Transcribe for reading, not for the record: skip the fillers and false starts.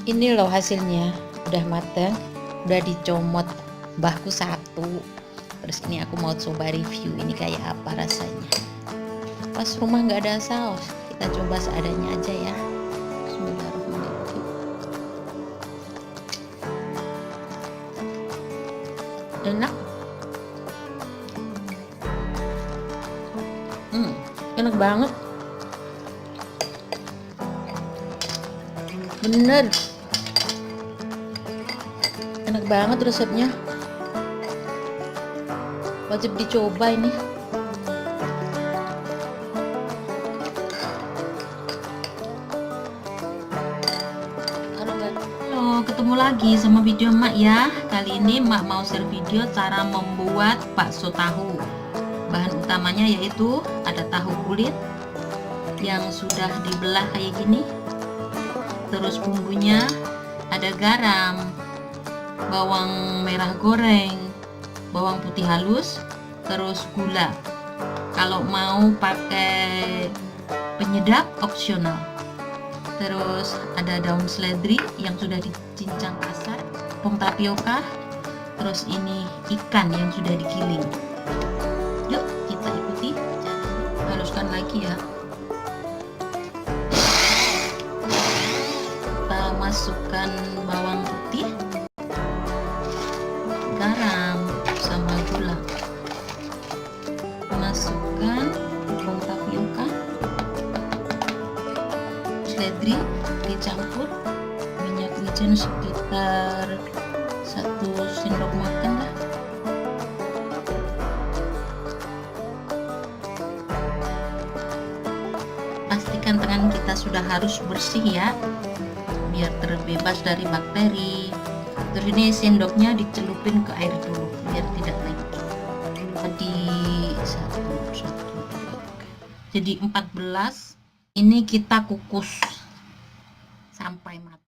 Ini loh hasilnya, udah mateng, udah dicomot mbahku satu. Terus ini aku mau coba review ini kayak apa rasanya. Pas rumah nggak ada saus, kita coba seadanya aja ya. Bismillahirrahmanirrahim. Enak. Enak banget. Bener. Enak banget resepnya. Wajib dicoba ini. Halo, ketemu lagi sama video Mak ya. Kali ini Mak mau share video cara membuat bakso tahu. Bahan utamanya yaitu ada tahu kulit yang sudah dibelah kayak gini. Terus bumbunya ada garam, bawang merah goreng, bawang putih halus, terus gula. Kalau mau pakai penyedap opsional. Terus ada daun seledri yang sudah dicincang kasar, tepung tapioka, terus ini ikan yang sudah digiling. Yuk kita ikuti caranya. Haluskan lagi ya. Kita masukkan bawang putih, garam sama gula, masukkan tepung tapioka, seledri dicampur, minyak wijen sekitar 1 sendok makan lah. Pastikan tangan kita sudah harus bersih ya, biar terbebas dari bakteri. Terus ini sendoknya dicelupin ke air dulu biar tidak lengket. Jadi 14. Ini kita kukus sampai matang.